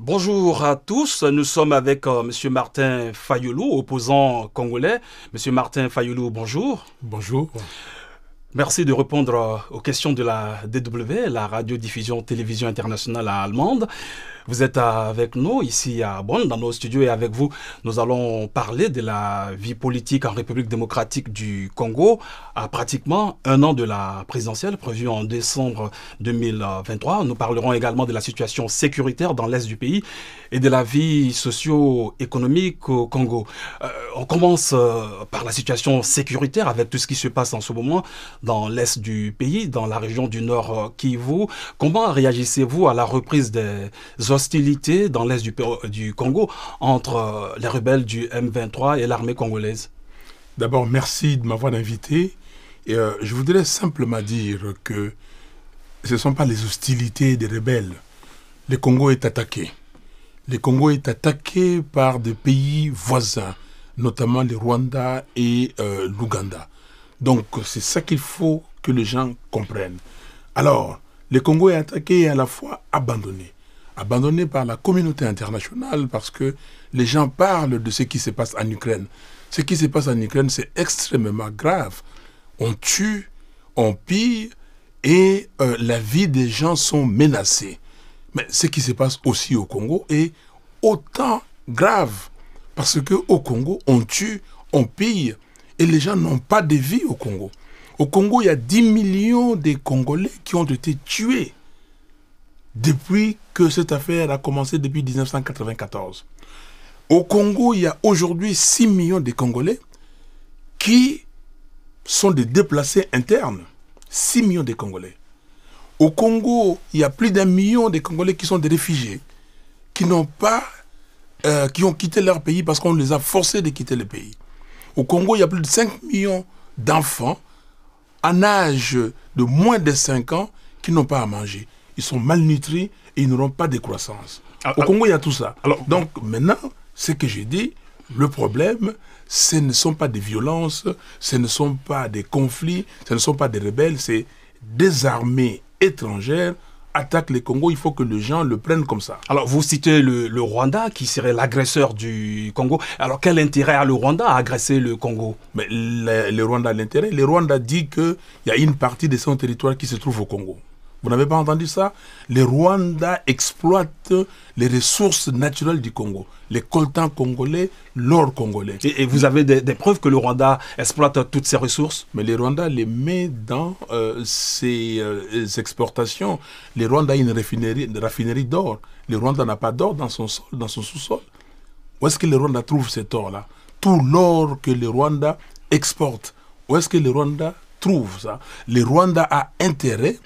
Bonjour à tous, nous sommes avec Monsieur Martin Fayulu, opposant congolais. Monsieur Martin Fayulu, bonjour. Bonjour. Merci de répondre aux questions de la DW, la radiodiffusion télévision internationale allemande. Vous êtes avec nous ici à Bonn, dans nos studios, et avec vous, nous allons parler de la vie politique en République démocratique du Congo, à pratiquement un an de la présidentielle prévue en décembre 2023. Nous parlerons également de la situation sécuritaire dans l'est du pays et de la vie socio-économique au Congo. On commence par la situation sécuritaire avec tout ce qui se passe en ce moment dans l'est du pays, dans la région du Nord Kivu. Comment réagissez-vous à la reprise des hostilités dans l'est du Congo entre les rebelles du M23 et l'armée congolaise? D'abord, merci de m'avoir invité. Et, je voudrais simplement dire que ce ne sont pas les hostilités des rebelles. Le Congo est attaqué. Le Congo est attaqué par des pays voisins, notamment le Rwanda et l'Ouganda. Donc, c'est ça qu'il faut que les gens comprennent. Alors, le Congo est attaqué et à la fois abandonné. Abandonné par la communauté internationale parce que les gens parlent de ce qui se passe en Ukraine. Ce qui se passe en Ukraine, c'est extrêmement grave. On tue, on pille et la vie des gens sont menacées. Mais ce qui se passe aussi au Congo est autant grave parce qu'au Congo, on tue, on pille et les gens n'ont pas de vie au Congo. Au Congo, il y a 10 millions de Congolais qui ont été tués depuis que cette affaire a commencé depuis 1994. Au Congo, il y a aujourd'hui 6 millions de Congolais qui sont des déplacés internes. 6 millions de Congolais. Au Congo, il y a plus d'1 million de Congolais qui sont des réfugiés, qui n'ont pas, qui ont quitté leur pays parce qu'on les a forcés de quitter le pays. Au Congo, il y a plus de 5 millions d'enfants en âge de moins de 5 ans qui n'ont pas à manger. Ils sont malnutris et ils n'auront pas de croissance. Au Congo, il y a tout ça. Donc maintenant, ce que j'ai dit, le problème, ce ne sont pas des violences, ce ne sont pas des conflits, ce ne sont pas des rebelles, c'est des armées étrangères attaquent le Congo. Il faut que les gens le prennent comme ça. Alors, vous citez le Rwanda qui serait l'agresseur du Congo. Alors, quel intérêt a le Rwanda à agresser le Congo? Mais le Rwanda a l'intérêt. Le Rwanda dit qu'il y a une partie de son territoire qui se trouve au Congo. Vous n'avez pas entendu ça? Le Rwanda exploite les ressources naturelles du Congo. Les coltans congolais, l'or congolais. Et vous avez des preuves que le Rwanda exploite toutes ces ressources? Mais le Rwanda les met dans ses exportations. Le Rwanda a une raffinerie d'or. Le Rwanda n'a pas d'or dans son sous-sol. Où est-ce que le Rwanda trouve cet or-là? Tout l'or que le Rwanda exporte. Où est-ce que le Rwanda trouve ça? Le Rwanda a intérêt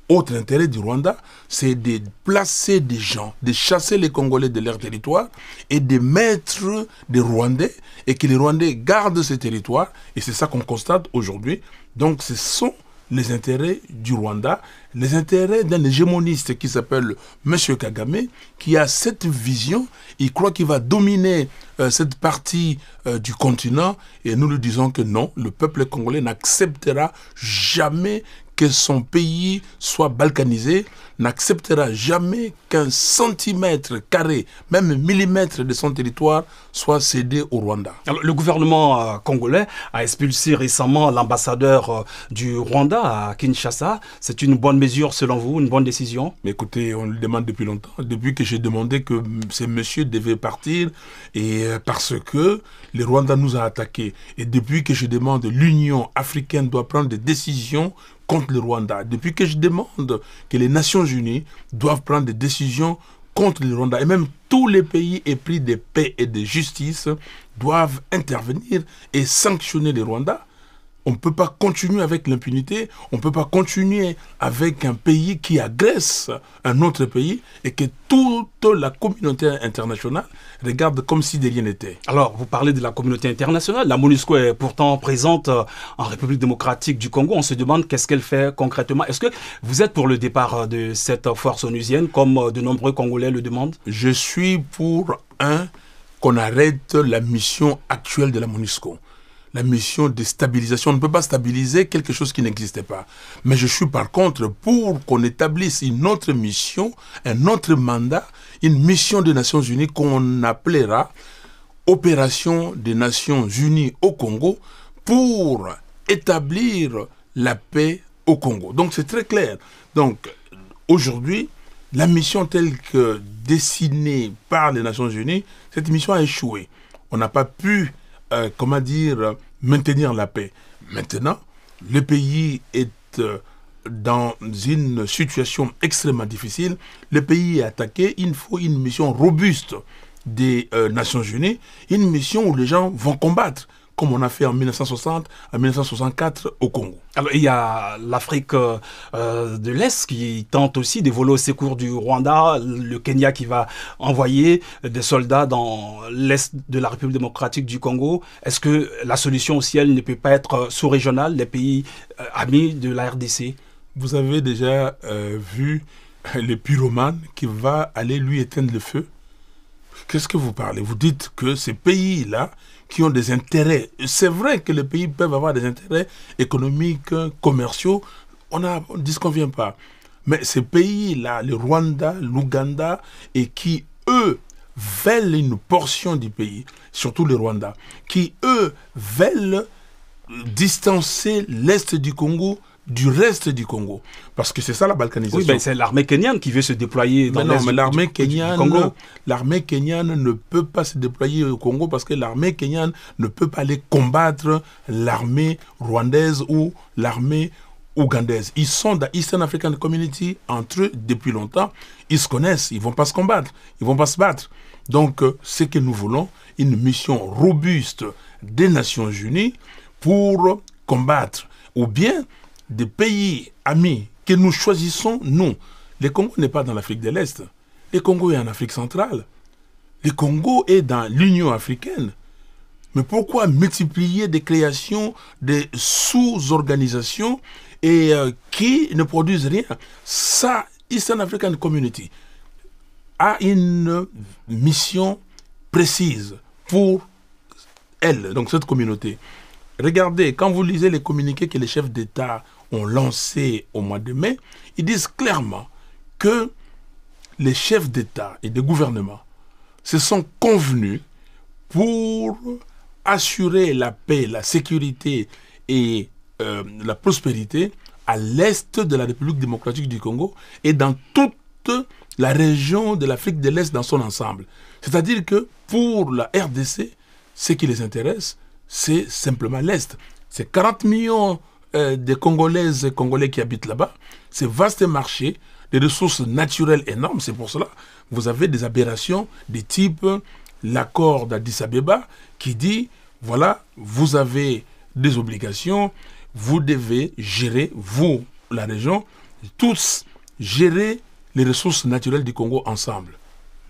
autre intérêt du Rwanda, c'est de placer des gens, de chasser les Congolais de leur territoire et de mettre des Rwandais et que les Rwandais gardent ces territoires. Et c'est ça qu'on constate aujourd'hui. Donc ce sont les intérêts du Rwanda, les intérêts d'un hégémoniste qui s'appelle M. Kagame, qui a cette vision. Il croit qu'il va dominer cette partie du continent. Et nous lui disons que non, le peuple congolais n'acceptera jamais que son pays soit balkanisé, n'acceptera jamais qu'un centimètre carré, même un millimètre de son territoire soit cédé au Rwanda. Alors, le gouvernement congolais a expulsé récemment l'ambassadeur du Rwanda à Kinshasa. C'est une bonne mesure selon vous, une bonne décision? Mais écoutez, on le demande depuis longtemps, depuis que j'ai demandé que ce monsieur devait partir, et parce que le Rwanda nous a attaqués. Et depuis que je demande, l'Union africaine doit prendre des décisions contre le Rwanda. Depuis que je demande que les Nations Unies doivent prendre des décisions contre le Rwanda, et même tous les pays épris de paix et de justice doivent intervenir et sanctionner le Rwanda. On ne peut pas continuer avec l'impunité, on ne peut pas continuer avec un pays qui agresse un autre pays et que toute la communauté internationale regarde comme si de rien n'était. Alors, vous parlez de la communauté internationale. La MONUSCO est pourtant présente en République démocratique du Congo. On se demande qu'est-ce qu'elle fait concrètement. Est-ce que vous êtes pour le départ de cette force onusienne, comme de nombreux Congolais le demandent? Je suis pour qu'on arrête la mission actuelle de la MONUSCO. la mission de stabilisation. On ne peut pas stabiliser quelque chose qui n'existait pas. Mais je suis par contre pour qu'on établisse une autre mission, un autre mandat, une mission des Nations Unies qu'on appellera Opération des Nations Unies au Congo pour établir la paix au Congo. Donc c'est très clair. Donc aujourd'hui, la mission telle que dessinée par les Nations Unies, cette mission a échoué. On n'a pas pu, maintenir la paix. Maintenant, le pays est dans une situation extrêmement difficile. Le pays est attaqué. Il faut une mission robuste des Nations Unies, une mission où les gens vont combattre, comme on a fait en 1960, en 1964 au Congo. Alors, il y a l'Afrique de l'Est qui tente aussi de voler au secours du Rwanda, le Kenya qui va envoyer des soldats dans l'Est de la République démocratique du Congo. Est-ce que la solution aussi, elle ne peut pas être sous-régionale, les pays amis de la RDC? Vous avez déjà vu le pyromane qui va aller lui éteindre le feu? Qu'est-ce que vous parlez? Vous dites que ces pays-là, qui ont des intérêts, c'est vrai que les pays peuvent avoir des intérêts économiques, commerciaux, on ne disconvient pas. Mais ces pays-là, le Rwanda, l'Ouganda, et qui, eux, veulent une portion du pays, surtout le Rwanda, qui, eux, veulent distancer l'Est du Congo du reste du Congo. Parce que c'est ça la balkanisation. Oui, ben c'est l'armée kenyane qui veut se déployer dans l'est du Congo. L'armée kenyane ne peut pas se déployer au Congo parce que l'armée kenyane ne peut pas aller combattre l'armée rwandaise ou l'armée ougandaise. Ils sont dans Eastern African Community entre eux depuis longtemps. Ils se connaissent, ils ne vont pas se combattre, ils ne vont pas se battre. Donc, ce que nous voulons, une mission robuste des Nations Unies pour combattre, ou bien des pays amis que nous choisissons, nous. Le Congo n'est pas dans l'Afrique de l'Est. Le Congo est en Afrique centrale. Le Congo est dans l'Union africaine. Mais pourquoi multiplier des créations, des sous-organisations et qui ne produisent rien? Ça, Eastern African Community a une mission précise pour elle, donc cette communauté. Regardez, quand vous lisez les communiqués que les chefs d'État ont lancés au mois de mai, ils disent clairement que les chefs d'État et de gouvernement se sont convenus pour assurer la paix, la sécurité et la prospérité à l'est de la République démocratique du Congo et dans toute la région de l'Afrique de l'Est dans son ensemble. C'est-à-dire que pour la RDC, ce qui les intéresse, c'est simplement l'Est. C'est 40 millions de Congolaises et Congolais qui habitent là-bas. C'est vaste marché, des ressources naturelles énormes. C'est pour cela que vous avez des aberrations de type l'accord d'Addis Abeba qui dit, voilà, vous avez des obligations, vous devez gérer, vous, la région, tous gérer les ressources naturelles du Congo ensemble.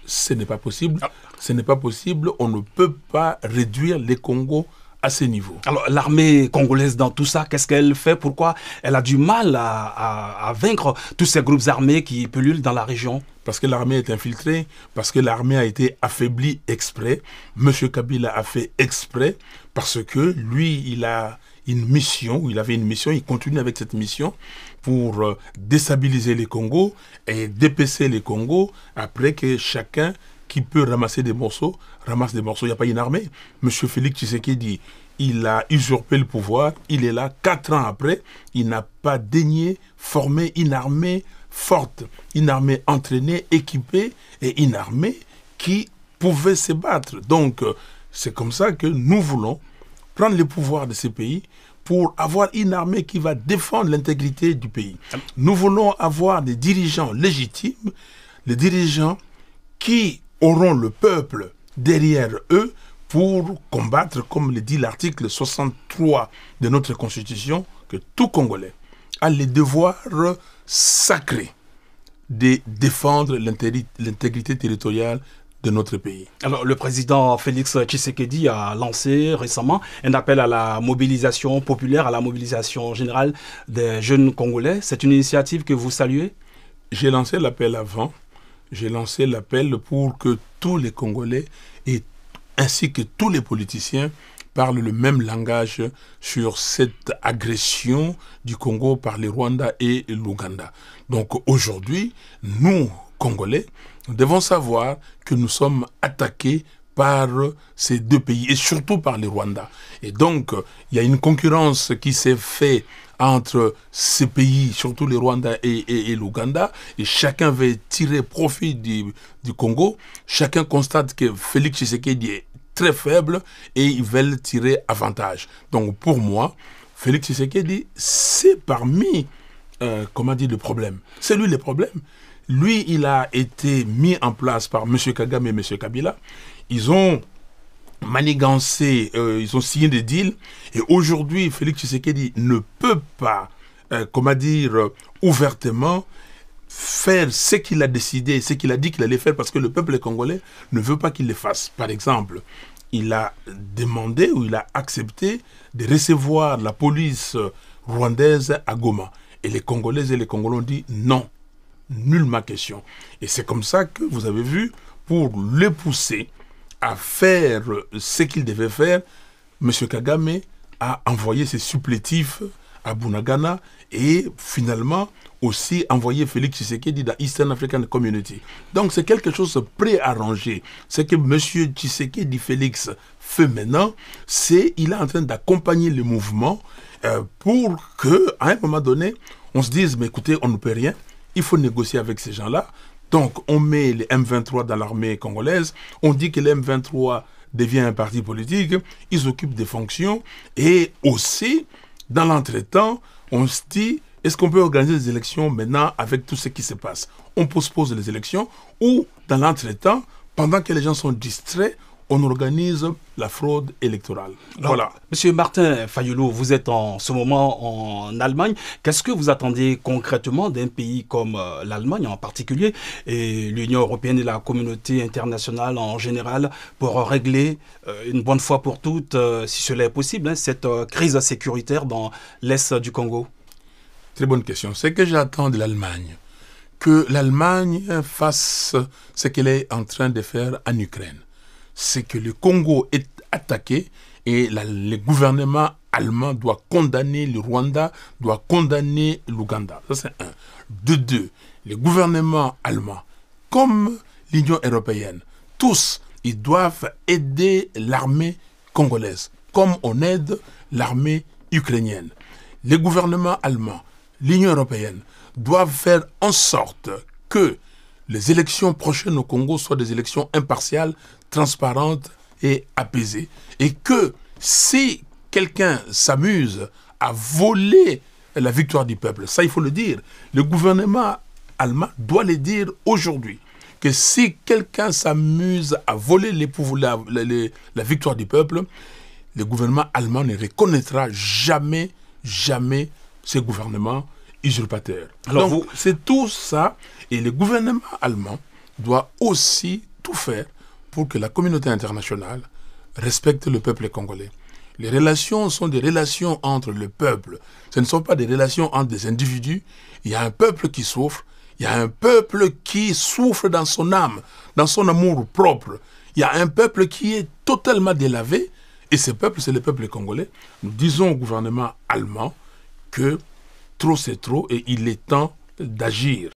Ce n'est pas possible. Ce n'est pas possible. On ne peut pas réduire les Congos à ce niveau. Alors, l'armée congolaise dans tout ça, qu'est-ce qu'elle fait? Pourquoi elle a du mal à vaincre tous ces groupes armés qui pullulent dans la région? Parce que l'armée est infiltrée, parce que l'armée a été affaiblie exprès. M. Kabila a fait exprès, parce que lui, il a une mission, il avait une mission, il continue avec cette mission pour déstabiliser les Congos et dépecer les Congos après que chacun qui peut ramasser des morceaux, ramasse des morceaux. Il n'y a pas une armée. M. Félix Tshisekedi, il a usurpé le pouvoir. Il est là 4 ans après. Il n'a pas daigné former une armée forte, une armée entraînée, équipée et une armée qui pouvait se battre. Donc, c'est comme ça que nous voulons prendre le pouvoir de ces pays pour avoir une armée qui va défendre l'intégrité du pays. Nous voulons avoir des dirigeants légitimes, des dirigeants qui auront le peuple derrière eux pour combattre, comme le dit l'article 63 de notre Constitution, que tout Congolais a le devoir sacré de défendre l'intégrité territoriale de notre pays. Alors, le président Félix Tshisekedi a lancé récemment un appel à la mobilisation populaire, à la mobilisation générale des jeunes Congolais. C'est une initiative que vous saluez? J'ai lancé l'appel avant. J'ai lancé l'appel pour que tous les Congolais ainsi que tous les politiciens parlent le même langage sur cette agression du Congo par les Rwandais et l'Ouganda. Donc aujourd'hui, nous, Congolais, nous devons savoir que nous sommes attaqués par ces deux pays, et surtout par les Rwandais. Et donc, il y a une concurrence qui s'est faite entre ces pays, surtout les Rwandais et l'Ouganda, et chacun veut tirer profit du Congo. Chacun constate que Félix Tshisekedi est très faible et ils veulent tirer avantage. Donc pour moi, Félix Tshisekedi, c'est parmi, le problème. C'est lui le problème. Lui, il a été mis en place par M. Kagame et M. Kabila. Ils ont manigancé, ils ont signé des deals. Et aujourd'hui, Félix Tshisekedi ne peut pas, ouvertement faire ce qu'il a décidé, ce qu'il a dit qu'il allait faire, parce que le peuple congolais ne veut pas qu'il le fasse. Par exemple, il a demandé ou il a accepté de recevoir la police rwandaise à Goma. Et les Congolaises et les Congolais ont dit non, nullement question. Et c'est comme ça que vous avez vu, pour le pousser à faire ce qu'il devait faire, M. Kagame a envoyé ses supplétifs à Bunagana et finalement aussi envoyé Félix Tshisekedi dans Eastern African Community. Donc c'est quelque chose de préarrangé. Ce que M. Tshisekedi Félix fait maintenant, c'est qu'il est en train d'accompagner le mouvement pour qu'à un moment donné, on se dise, mais écoutez, on ne peut rien, il faut négocier avec ces gens-là. Donc on met les M23 dans l'armée congolaise, on dit que les M23 devient un parti politique, ils occupent des fonctions, et aussi, dans l'entretemps, on se dit, est-ce qu'on peut organiser des élections maintenant avec tout ce qui se passe? On postpose les élections, ou dans l'entretemps, pendant que les gens sont distraits, on organise la fraude électorale. Alors, voilà. Monsieur Martin Fayulu, vous êtes en ce moment en Allemagne. Qu'est-ce que vous attendez concrètement d'un pays comme l'Allemagne en particulier, et l'Union européenne et la communauté internationale en général, pour régler une bonne fois pour toutes, si cela est possible, cette crise sécuritaire dans l'Est du Congo? Très bonne question. C'est que j'attends de l'Allemagne, que l'Allemagne fasse ce qu'elle est en train de faire en Ukraine. C'est que le Congo est attaqué et le gouvernement allemand doit condamner le Rwanda, doit condamner l'Ouganda. Ça, c'est un. De deux, le gouvernement allemand, comme l'Union européenne, tous, ils doivent aider l'armée congolaise, comme on aide l'armée ukrainienne. Le gouvernement allemand, l'Union européenne, doivent faire en sorte que les élections prochaines au Congo soient des élections impartiales, transparentes et apaisées. Et que si quelqu'un s'amuse à voler la victoire du peuple, ça il faut le dire, le gouvernement allemand doit le dire aujourd'hui, que si quelqu'un s'amuse à voler la victoire du peuple, le gouvernement allemand ne reconnaîtra jamais ce gouvernement usurpateur. Alors donc, c'est tout ça. Et le gouvernement allemand doit aussi tout faire pour que la communauté internationale respecte le peuple congolais. Les relations sont des relations entre le peuple. Ce ne sont pas des relations entre des individus. Il y a un peuple qui souffre. Il y a un peuple qui souffre dans son âme, dans son amour propre. Il y a un peuple qui est totalement délavé. Et ce peuple, c'est le peuple congolais. Nous disons au gouvernement allemand que trop c'est trop et il est temps d'agir.